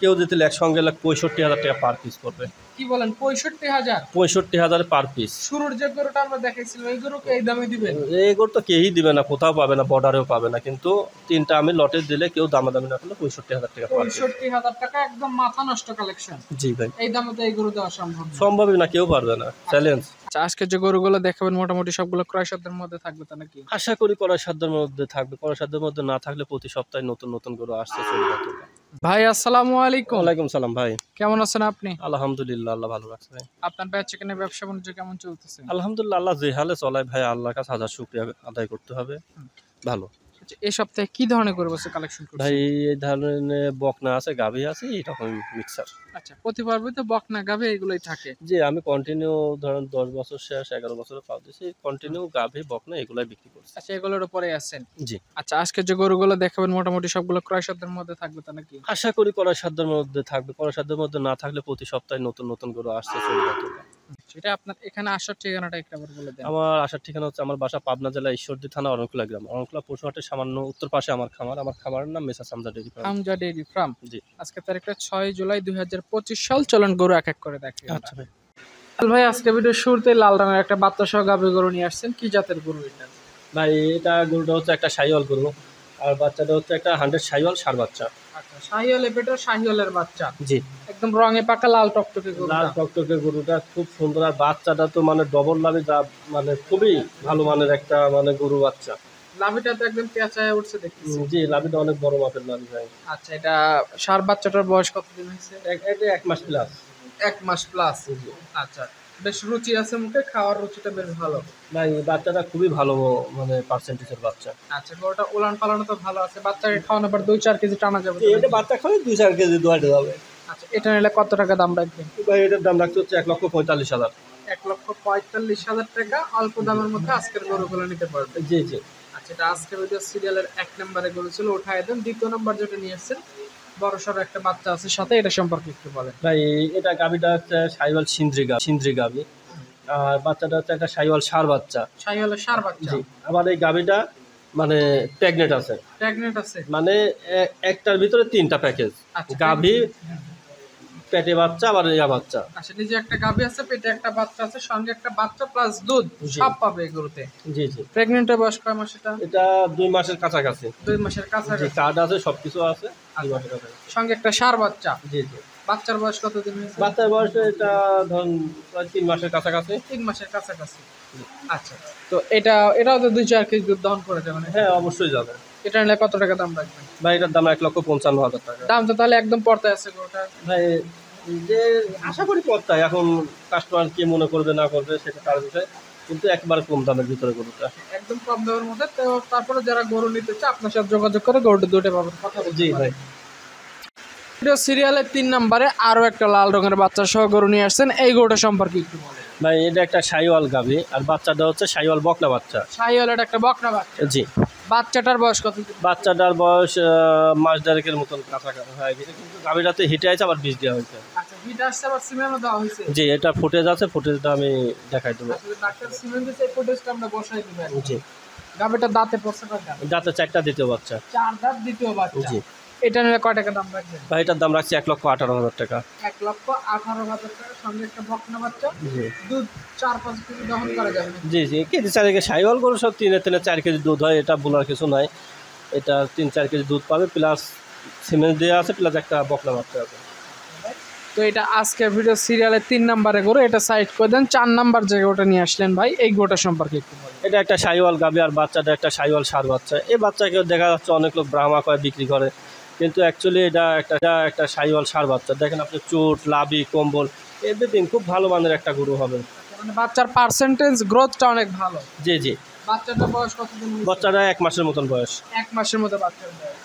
কেউ যদি একসঙ্গে 65,000 টাকা পার পিস পড়বে। কি বলেন 65,000? 65,000 পার পিস। শুরুর যে গরুটা আমরা দেখাইছিলাম এই গরুকে এই দামে দিবেন? এই গরু তো কেউই দিবে না, কোথাও পাবে না, বর্ডারেও পাবে না, কিন্তু তিনটা আমি লটে দিলে কেউ দামাদামি না করলে 65,000 টাকা পার পিস। 65,000 টাকা একদম মাথা নষ্ট কালেকশন। জি ভাই, এই দামে তো এই গরু দেওয়া সম্ভব না। সম্ভবই না, কেউ পারবে না, চ্যালেঞ্জ। আচ্ছা, আজকে যে গরুগুলো দেখাবেন মোটামুটি সবগুলো ক্রয় সাধ্যের মধ্যে থাকবে তা নাকি? আশা করি করার সাধ্যের মধ্যে থাকবে, করার সাধ্যের মধ্যে না থাকলে প্রতি সপ্তাহে নতুন নতুন গরু আসছে চলে যাবে। ভাই আসসালামু আলাইকুম। ওয়ালাইকুম সালাম ভাই, কেমন আছেন আপনি? আলহামদুলিল্লাহ, আল্লাহ ভালো রাখছে ভাই। আপনার বেচাকেনা ব্যবসা বাণিজ্য কেমন চলতেছে? আলহামদুলিল্লাহ, আল্লাহ যে হালে চলায় ভাই, আল্লাহর কাছে হাজার শুকরিয়া আদায় করতে হবে। ভালো। আচ্ছা, এই সপ্তাহে কি ধরনের গরু বাছুর কালেকশন করছেন? ভাই এই ধরনের বকনা আছে, গাভী আছে, এরকম মিক্সার। আচ্ছা, প্রতি পর্বে তো বকনা গাভী এগুলোই থাকে। জি, আমি কন্টিনিউ ধরেন 10 বছর শেষ 11 বছরে পাও দিয়েছি, কন্টিনিউ গাভী বকনা এগুলাই বিক্রি করছি। আচ্ছা, এগুলোর উপরে আছেন। জি। আচ্ছা, আজকে যে গরুগুলো দেখাবেন মোটামুটি সবগুলো ক্রয় সাধ্যের মধ্যে থাকবে তা নাকি? আশা করি করার সাধ্যের মধ্যে থাকবে, করার সাধ্যের মধ্যে না থাকলে প্রতি সপ্তাহে নতুন নতুন গরু আসছে চলে যাবে। সেটা আপনার এখানে আসার ঠিকানাটা একটু আবার বলে দেন। আমার আসার ঠিকানা হচ্ছে, আমার বাসা পাবনা জেলা ঈশ্বরদী থানা অরণকুলা গ্রাম, অরণকুলা পশুহাটের সামান্য উত্তর পাশে আমার খামার। আমার খামারের নাম messrs Hamza dairy farm. Hamza dairy farm. জি। আজকে তারিখটা 6 জুলাই 2025 সাল। চলেন গরু এক এক করে দেখি। আচ্ছা ভাই। ভাই আজকে ভিডিও শুরুতে লাল রঙের একটা বাচ্চা সহ গাভী গরু নিয়ে আসছেন, কি জাতের গরু এটা? ভাই এটা গরুটা হচ্ছে একটা শাহিওয়াল গরু, আর বাচ্চাটা হচ্ছে একটা 100 শাহিওয়াল ষাঁড় বাচ্চা। আচ্ছা, শাহিওয়াল এটা শাহিওয়ালের বাচ্চা। জি। একদম রঙে পাকা লাল টকটকে গরু। লাল টকটকে গরুটা খুব সুন্দর, আর বাচ্চাটা তো মানে ডবল লাভে, যা মানে খুবই ভালো মানের একটা মানে গরু বাচ্চা। লাভিটা তো একদম পেঁচায় উঠছে দেখতেছি। জি, লাভিটা অনেক বড় মাপের লাভি ভাই। আচ্ছা, এটা ষাঁড় বাচ্চাটার বয়স কতদিন হয়েছে? এটা 1 মাস প্লাস। 1 মাস প্লাস। আচ্ছা, বেশ রুচি আছে মুখে, খাওয়ার রুচিটা বেশ ভালো। ভাই বাচ্চাটা খুবই ভালো মানে পার্সেন্টেজের বাচ্চা। আচ্ছা, গরুটা উলান পালানো তো ভালো আছে, বাচ্চাকে খাওয়ানোর পর 2-4 কেজি টানা যাবে। এটা বাচ্চা খাবে 2-4 কেজি দোয়াতে যাবে। আচ্ছা, এটা নিলে কত টাকা দাম রাখবেন? ভাই এটার দাম রাখতে হচ্ছে 1,45,000। 1,45,000 টাকা অল্প দামের মধ্যে আজকের গরুগুলো নিতে পারবেন। জি জি। আচ্ছা, এটা আজকে ভিডিও সিরিয়ালের 1 নম্বরে গরু ছিল, উঠায় দেন। 2য় নম্বর যেটা নিয়ে আসছেন বড় সড়ো একটা বাচ্চা আছে সাথে, এটা সম্পর্কে একটু বলেন। ভাই এটা গাভিটা হচ্ছে শাহিওয়াল সিন্দ্রি গাভি, আর বাচ্চাটা হচ্ছে একটা শাহিওয়াল ষাঁড় বাচ্চা। শাহিওয়ালের ষাঁড় বাচ্চা। জি। আবার এই গাভিটা মানে প্রেগনেন্ট আছে, প্রেগনেন্ট আছে, মানে একটার ভিতরে 3টা প্যাকেজ। আচ্ছা, গাভি, পেটে বাচ্চা, আবার ইয়া বাচ্চা। আচ্ছা, নিজে একটা গাভী আছে, পেটে একটা বাচ্চা আছে, সঙ্গে একটা বাচ্চা প্লাস দুধ সব পাবে এই গরুতে। জি জি। প্রেগনেন্টের বয়স কয় মাস এটা? এটা 2 মাসের কাছাকাছি। 2 মাসের জি, কাছাকাছি। কার্ড আছে, সবকিছু আছে। 2 মাসের কাছাকাছি। সঙ্গে একটা ষাঁড় বাচ্চা। জি জি। বাচ্চার বয়স কতদিন হয়েছে? বাচ্চার বয়স এটা ধরুন প্রায় 3 মাসের কাছাকাছি। 3 মাসের কাছাকাছি। আচ্ছা, তো এটাও তো 2-4 কেজি দুধ দহন করে যাবে না? হ্যাঁ, অবশ্যই যাবে। এটা নিলে কত টাকা দাম রাখবেন? ভাই এটার দাম 1,55,000 টাকা। দাম তো তাহলে একদম পর্দায় আছে গরুটা। ভাই যে আশা করি পড়তাই, এখন কাস্টমার কি মনে করবে না করবে সেটা তার বিষয়, কিন্তু একবার কম দামের ভিতরে গরুটা। একদম কম দামের মধ্যে। তো তারপরে যারা গরু নিতে চায় আপনার সাথে যোগাযোগ করে গরুটা দুটো পাবেন। কথা বলছি জি ভাই। ভিডিও সিরিয়ালের 3 নম্বরে আরো একটা লাল রঙের বাচ্চা সহ গরু নিয়ে আসছেন, এই গরুটা সম্পর্কে একটু বলেন। ভাই এটা একটা শাহিওয়াল গাভি, আর বাচ্চাটা হচ্ছে শাহিওয়াল বকনা বাচ্চা। শাহিওয়ালের একটা বকনা বাচ্চা। জি। বাচ্চাটার বয়স কত? বাচ্চাটার বয়স মাস দেড়েকের মতন কাছাকাছি হয়ে গেছে, কিন্তু গাভিটাতে হিটে আছে, আবার বীজ দেওয়া হয়েছে। আচ্ছা, হিট আসছে আবার সিমেন্টও দেওয়া হয়েছে। জি, এটা ফুটেজ আছে, ফুটেজটা আমি দেখাই দেবো। আসলে ডাক্তার সিমেন্ট দিয়েছে, এই ফুটেজটা আমরা বসাই দিবেন। জি। গাভিটা দাঁতে পড়ছে কয়টা? দাঁতে 4টা, দ্বিতীয় বাচ্চা। 4 দাঁত, দ্বিতীয় বাচ্চা। জি। এটা নিলে কয় টাকা দাম রাখবেন? ভাই এটার দাম রাখছি 1,18,000 টাকা। 1,18,000 টাকা, সঙ্গে একটা বকনা বাচ্চা। জি দুধ 4-5 কেজি দহন করা যাবে। জি। জি, কেজি 4 শাহিওয়াল গরু সব 3-4 কেজি দুধ হয়, এটা বলার কিছু নাই। এটা 3-4 কেজি দুধ পাবে, প্লাস সিমেন্ট দেওয়া আছে, প্লাস একটা বকনা বাচ্চা আছে। তো এটা আজকে ভিডিও সিরিয়ালের 3 নম্বরে গরু, এটা সাইড করে দেন। 4 নাম্বার যে গরুটা নিয়ে আসলেন ভাই, এই গরুটা সম্পর্কে একটু বলেন। এটা একটা শাহিওয়াল গাভি, আর বাচ্চাটা একটা শাহিওয়াল ষাঁড় বাচ্চা। এই বাচ্চাকেও দেখা যাচ্ছে অনেক লোক ব্রাহ্মা করে বিক্রি করে, কিন্তু অ্যাকচুয়ালি এটা একটা শাহিওয়াল ষাঁড় বাচ্চা। দেখেন আপনি, চোট, লাভি, কম্বল এভরিথিং খুব ভালো মানের একটা গরু হবে। মানে বাচ্চার পার্সেন্টেজ গ্রোথটা অনেক ভালো। জি জি। বাচ্চাটার বয়স কতদিন? বাচ্চাটা 1 মাসের মতন বয়স। 1 মাসের মতো বাচ্চার বয়স।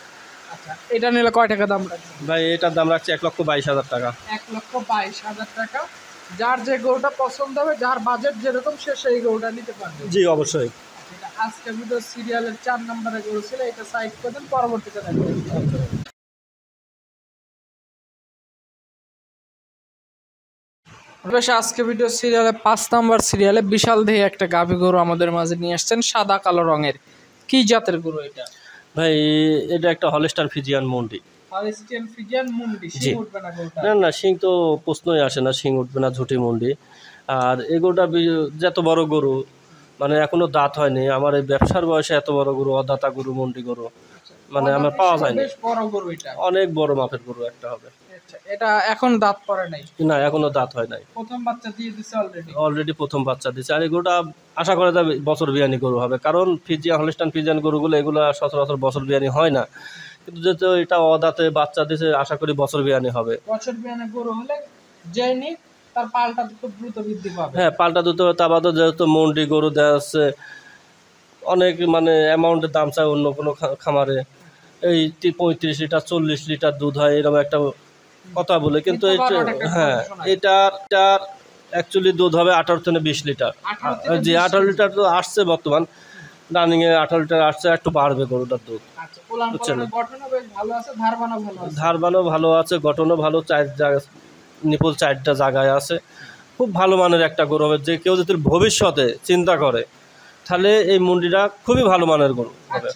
আচ্ছা, এটা নিলে কয় টাকা দাম রাখবেন? ভাই এটার দাম রাখছে 1,22,000 টাকা। 1,22,000 টাকা। যার যে গরুটা পছন্দ হবে, যার বাজেট যেরকম, সে সেই গরুটা নিতে পারবে। জি অবশ্যই। এটা আজকে ভিডিও সিরিয়ালের 4 নম্বরে গরু ছিল, এটা সাইড করে দেন, পরবর্তীতে দেখবেন। বেশ, আজকে ভিডিও সিরিয়ালে 5 নাম্বার সিরিয়ালে বিশাল দেহে একটা গাভী গরু আমাদের মাঝে নিয়ে আসছেন, সাদা কালো রঙের। কি জাতের গরু এটা? ভাই এটা একটা Holstein Friesian Mondi. Holstein Friesian মুন্ডি, জি। শিং উঠবে না গরুটা? না না, শিং তো প্রশ্নই আসে না, শিং উঠবে না, ঝুটি মুন্ডি। আর এগোটা যত বড় গরু, মানে এখনো দাঁত হয়নি, আমার এই ব্যবসার বয়সে এত বড় গরু, অদাতা গরু, মুন্ডি গরু মানে আমার পাওয়া যায়নি। বেশ বড় গরু এটা। অনেক বড় মাপের গরু একটা হবে। আচ্ছা, এটা এখন দাঁত পড়ে নাই? না, এখনো দাঁত হয় নাই, প্রথম বাচ্চা দিয়ে দিছে অলরেডি? অলরেডি প্রথম বাচ্চা দিচ্ছে। আর এগুলোটা আশা করা যায় বছর বিয়ানি গরু হবে, কারণ ফিজিয়ান হলস্টাইন ফিজিয়ান গরুগুলো এগুলো সচরাচর বছর বিয়ানি হয় না, কিন্তু যেহেতু এটা অদাতে বাচ্চা দিছে, আশা করি বছর বিয়ানি হবে। বছর বিয়ানে গরু হলে যেই তার পালটা খুব দ্রুত বৃদ্ধি পাবে। হ্যাঁ, পাল্টা দিতে হবে। তা বাদে যেহেতু মন্ডি গরু দেওয়া যাচ্ছে, অনেক মানে অ্যামাউন্টের দাম চায় অন্য কোনো খামারে, এই 35 লিটার 40 লিটার দুধ হয় এরকম একটা কথা বলে, কিন্তু এটা হ্যাঁ, এটার অ্যাকচুয়ালি দুধ হবে 18 থেকে 20 লিটার। জি, 18 লিটার তো আসছে বর্তমান রানিংয়ে, 18 লিটার আসছে, একটু বাড়বে গরুটার দুধ। বুঝছেন, ধারবানও ভালো আছে, গঠনও ভালো, নিপুল 4টা জায়গায় আছে, খুব ভালো মানের একটা গরু হবে। যে কেউ যদি ভবিষ্যতে চিন্তা করে তাহলে এই মুন্ডিটা খুবই ভালো মানের গরু হবে।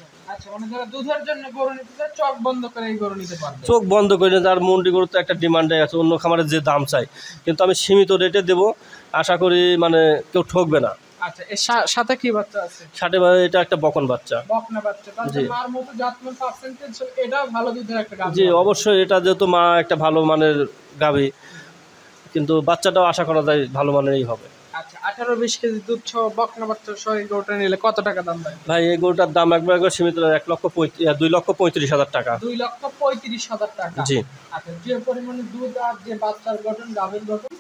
চোখ বন্ধ করে, তার মুন্ডি গরু তো একটা ডিমান্ডে আছে, অন্য খামারে যে দাম চাই, কিন্তু আমি সীমিত রেটে দেব, আশা করি মানে কেউ ঠকবে না। আচ্ছা, এর সাথে কি বাচ্চা আছে? সাথে এটা একটা বকন বাচ্চা। বকনা বাচ্চা, তাহলে মার মতো জাতমান পার্সেন্টেজ, এটা ভালো দুধের একটা গাভী। জি অবশ্যই, এটা যেহেতু মা একটা ভালো মানের গাভী, কিন্তু বাচ্চাটাও আশা করা যায় ভালো মানেরই হবে। আচ্ছা, 18-20 কেজি দুধ সহ বকনা বাচ্চা সহ এই গরুটা নিলে কত টাকা দাম ভাই? ভাই এই গরুটার দাম একবার সীমিত 2,35,000 টাকা। 2,35,000 টাকা। জি। আচ্ছা, যে পরিমাণে দুধ আর যে বাচ্চার গঠন, গাভীর গঠন,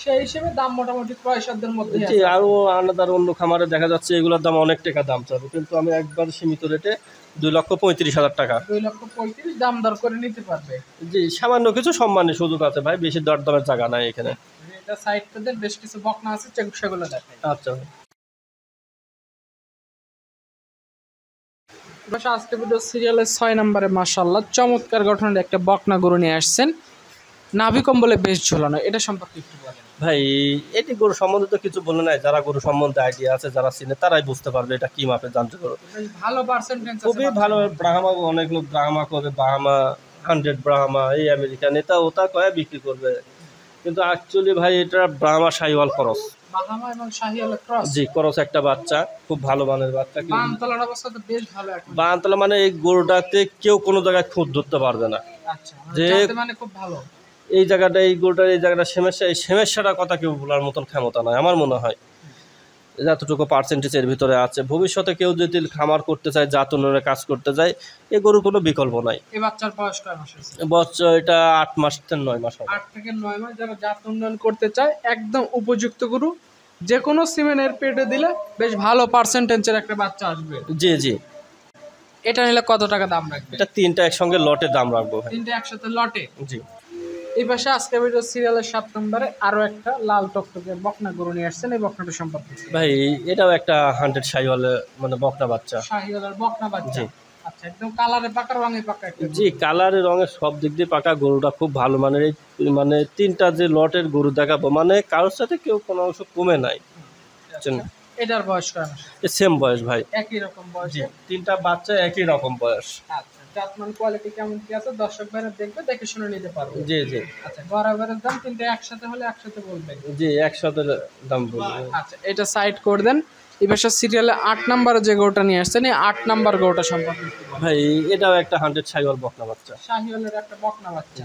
সেই হিসেবে দাম মোটামুটি ক্রয় সাধ্যের মধ্যে জি। আরও আলাদার অন্য খামারে দেখা যাচ্ছে এগুলোর দাম অনেক টাকা দাম চাবে, কিন্তু আমি একবার সীমিত রেটে 2,35,000 টাকা। 2,35,000 দাম দর করে নিতে পারবে। জি, সামান্য কিছু সম্মানের সুযোগ আছে ভাই, বেশি দরদামের জায়গা নাই এখানে। এটা সাইড থেকে বেশ কিছু বকনা আছে, সেগুলো দেখাই। আচ্ছা। আজকে ভিডিও সিরিয়ালের 6 নম্বরে মাশাআল্লাহ চমৎকার গঠনের একটা বকনা গরু নিয়ে আসছেন, নাভি কম্বলে বেশ ঝোলানো, এটা সম্পর্কে একটু বলেন ভাই। এটি গরু সম্বন্ধে তো কিছু বলে নাই, যারা গরু সম্বন্ধে আইডিয়া আছে, যারা চিনে, তারাই বুঝতে পারবে এটা কি মাপে জানতে গরু। ভালো পার্সেন্টেজ আছে, খুবই ভালো। ব্রাহ্মা, অনেক লোক ব্রাহ্মা করবে, ব্রাহ্মা 100 ব্রাহ্মা, এই আমেরিকান এটা ওটা কয়ে বিক্রি করবে, কিন্তু অ্যাকচুয়ালি ভাই এটা ব্রাহ্মা শাহিওয়াল ক্রস। ব্রাহ্মা এবং শাহিওয়াল ক্রস। জি, ক্রস একটা বাচ্চা, খুব ভালো মানের বাচ্চা। বানতলার অবস্থা তো বেশ ভালো এখন। বানতলা মানে এই গরুটাতে কেউ কোনো জায়গায় খুঁত ধরতে পারবে না। আচ্ছা, যাতে মানে খুব ভালো। এই জায়গাটা, এই গরুটার এই জায়গাটা সমস্যা, এই সমস্যাটার কথা কেউ বলার মতন ক্ষমতা নয় আমার মনে হয়, যতটুকু পার্সেন্টেজের ভিতরে আছে। ভবিষ্যতে কেউ যদি খামার করতে চায়, জাত উন্নয়নের কাজ করতে চায়, এই গরুর কোনো বিকল্প নাই। এই বাচ্চার বয়স কয় মাস আছে? বছর এটা 8 মাস থেকে 9 মাস হবে। 8 থেকে 9 মাস। যারা জাত উন্নয়ন করতে চায়, একদম উপযুক্ত গরু, যে কোনো সিমেন্টের পেটে দিলে বেশ ভালো পার্সেন্টেজের একটা বাচ্চা আসবে। জি জি। এটা নিলে কত টাকা দাম রাখবে? এটা 3টা একসঙ্গে লটে দাম রাখবো ভাই। 3টা একসাথে লটে? জি। এই পাশে আজকে ভিডিও সিরিয়ালের 7 নম্বরে আরো একটা লাল টকটকে বকনা গরু নিয়ে আসছেন, এই বকনাটা সম্পর্কে ভাই এটাও একটা 100 শাহিওয়াল মানে বকনা বাচ্চা। শাহিওয়ালের বকনা বাচ্চা। জি। আচ্ছা, একদম কালারে পাকা, রঙে পাকা একটা। জি, কালারে রঙে সব দিক দিয়ে পাকা, গরুটা খুব ভালো মানের। এই মানে 3টা যে লটের গরু দেখাবো, মানে কারোর সাথে কেউ কোনো অংশ কমে নাই। এটার বয়স কয় মাস? সেম বয়স ভাই, একই রকম বয়স। 3টা বাচ্চা একই রকম বয়স। আচ্ছা, জাতমান কোয়ালিটি কেমন কি আছে দর্শক ভাইরা দেখবে, দেখে শুনে নিতে পারবে। জি জি। আচ্ছা, বরাবরের দাম 3টা একসাথে হলে একসাথে বলবেন? জি, একসাথে দাম বলবো। আচ্ছা, এটা সাইড করে দেন। এবার সিরিয়ালে 8 নম্বরে যে গরুটা নিয়ে আসছেন, এই 8 নম্বর গরুটা সম্পর্কে ভাই এটাও একটা 100 শাহিওয়াল বকনা বাচ্চা। শাহিওয়ালের একটা বকনা বাচ্চা।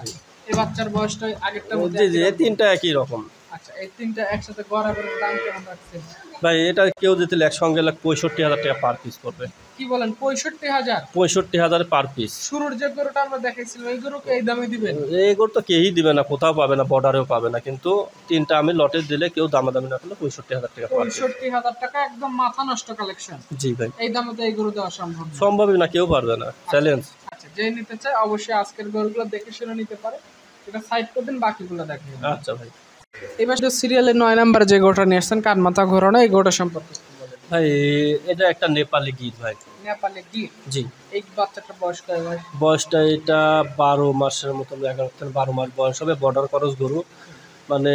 এই বাচ্চার বয়সটা আগেরটার মধ্যে? জি জি, এই 3টা একই রকম। আচ্ছা, এই 3টা একসাথে বরাবরের দাম কেমন রাখছেন ভাই? এটা কেউ দিতে একসঙ্গে 65,000 টাকা পার পিস পড়বে। কি বলেন, 65,000? 65,000 পার পিস। শুরুর যে গরুটা আমরা দেখাইছিলাম, এই গরুকে এই দামে দিবেন? এই গরু তো কেউই দিবে না, কোথাও পাবে না, বর্ডারেও পাবে না, কিন্তু 3টা আমি লটে দিলে কেউ দামাদামি না করলে 65,000 টাকা পার পিস। 65,000 টাকা, একদম মাথা নষ্ট কালেকশন। জি ভাই। এই দামে তো এই গরু দেওয়া সম্ভব না। সম্ভবই না, কেউ পারবে না, চ্যালেঞ্জ। আচ্ছা, যে নিতে চায় অবশ্যই আজকের গরুগুলো দেখে শুনে নিতে পারে। এটা সাইড করে দিন, বাকিগুলো দেখেন। আচ্ছা ভাই। এবার সিরিয়ালে 9 নম্বরে যে গরুটা নিয়ে আসছেন, কান মাথা ঘোরানো, এই গরুটা সম্পর্কে ভাই এটা একটা নেপালি গির ভাই। নেপালি গির? জি। এই বাচ্চাটার বয়স কয় মাস? বয়সটা এটা 12 মাসের মতন, 11 থেকে 12 মাস বয়স হবে। বর্ডার ক্রস গরু, মানে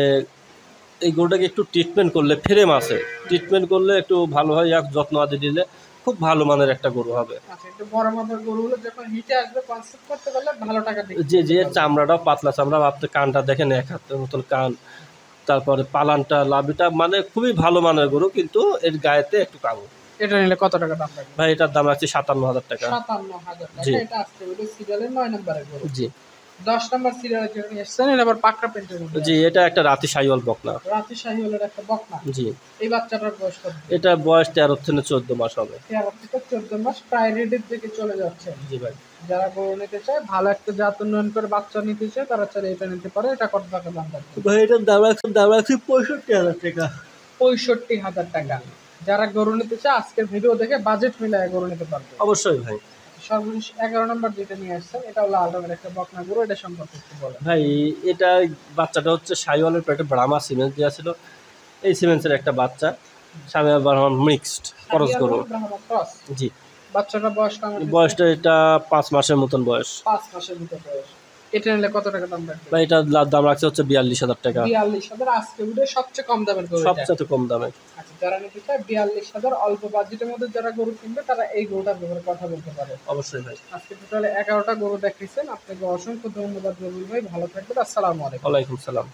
এই গরুটাকে একটু ট্রিটমেন্ট করলে, ফ্রেম আছে, ট্রিটমেন্ট করলে একটু ভালো হয়, এক যত্ন আদি দিলে খুব খুব ভালো মানের একটা গরু হবে। আচ্ছা, একটু বড় মাপের গরুগুলো যখন হিটে আসবে কনসেপ্ট করতে পারলে ভালো টাকা দিয়ে যে যে চামড়াটাও পাতলা চামড়া, আপনি কানটা দেখেন এক হাতের মতন কান, তারপরে পালানটা লাভিটা মানে খুবই ভালো মানের গরু, কিন্তু এর গায়েতে একটু কালো। এটা নিলে কত টাকা দাম লাগবে? ভাই এটার দাম রাখছি 57,000 টাকা। 57,000 জি। টাকা। এটা আজকে ভিডিও সিরিয়ালের 9 নম্বরের গরু। জি 10 নম্বর সিরিয়ালে যেটা নিয়ে এসেছেন এটা আবার পাকড়া প্রিন্টের মধ্যে। জি, এটা একটা রাতি শাহিওয়াল বকনা। রাতি শাহিওয়ালের একটা বকনা। জি, এই বাচ্চাটার বয়স কত? এটা বয়স 13 থেকে 14 মাস হবে। 13 থেকে 14 মাস, প্রায় রেডের দিকে চলে যাচ্ছে। জি ভাই। যারা গরু নিতে চায়, ভালো একটা জাত উন্নয়ন করে বাচ্চা নিতে চায়, তারা চাইলে এটা নিতে পারে। এটা কত টাকা দাম থাকবে? ভাই এটার দাম রাখছি 65,000 টাকা। 65,000 টাকা। যারা গরু নিতে চায় আজকের ভিডিও দেখে বাজেট মিলায় গরু নিতে পারবে। অবশ্যই ভাই। সর্বশেষ 11 নম্বর যেটা নিয়ে আসছেন এটা হলো আলট্রামের একটা বকনা গরু। এটা সম্পর্কে একটু বলেন। ভাই এটা বাচ্চাটা হচ্ছে শাহিওয়ালের পেটে ব্রাহ্মা সিমেন্স দেওয়া ছিল, এই সিমেন্সের একটা বাচ্চা, স্বামী ব্রাহ্মণ মিক্সড খরচ গরু। ব্রাহ্মা ক্রস। জি, বাচ্চাটা বয়স কেমন? বয়সটা এটা 5 মাসের মতন বয়স। 5 মাসের মতো বয়স। এটা নিলে কত টাকা দাম রাখবে? ভাই এটার দাম রাখছে হচ্ছে 42,000 টাকা। 42,000 আজকে ভিডিও সবচেয়ে কম দামের গরু এটা। সবচেয়ে কম দামে। আচ্ছা, যারা নিতে চায় 42,000 অল্প বাজেটের মধ্যে যারা গরু কিনবে তারা এই গরুটার ব্যাপারে কথা বলতে পারে। অবশ্যই ভাই। আজকে টোটালে 11টা গরু দেখিয়েছেন। আপনাকে অসংখ্য ধন্যবাদ রবিউল ভাই। ভালো থাকবেন। আসসালামু আলাইকুম। ওয়ালাইকুম সালাম।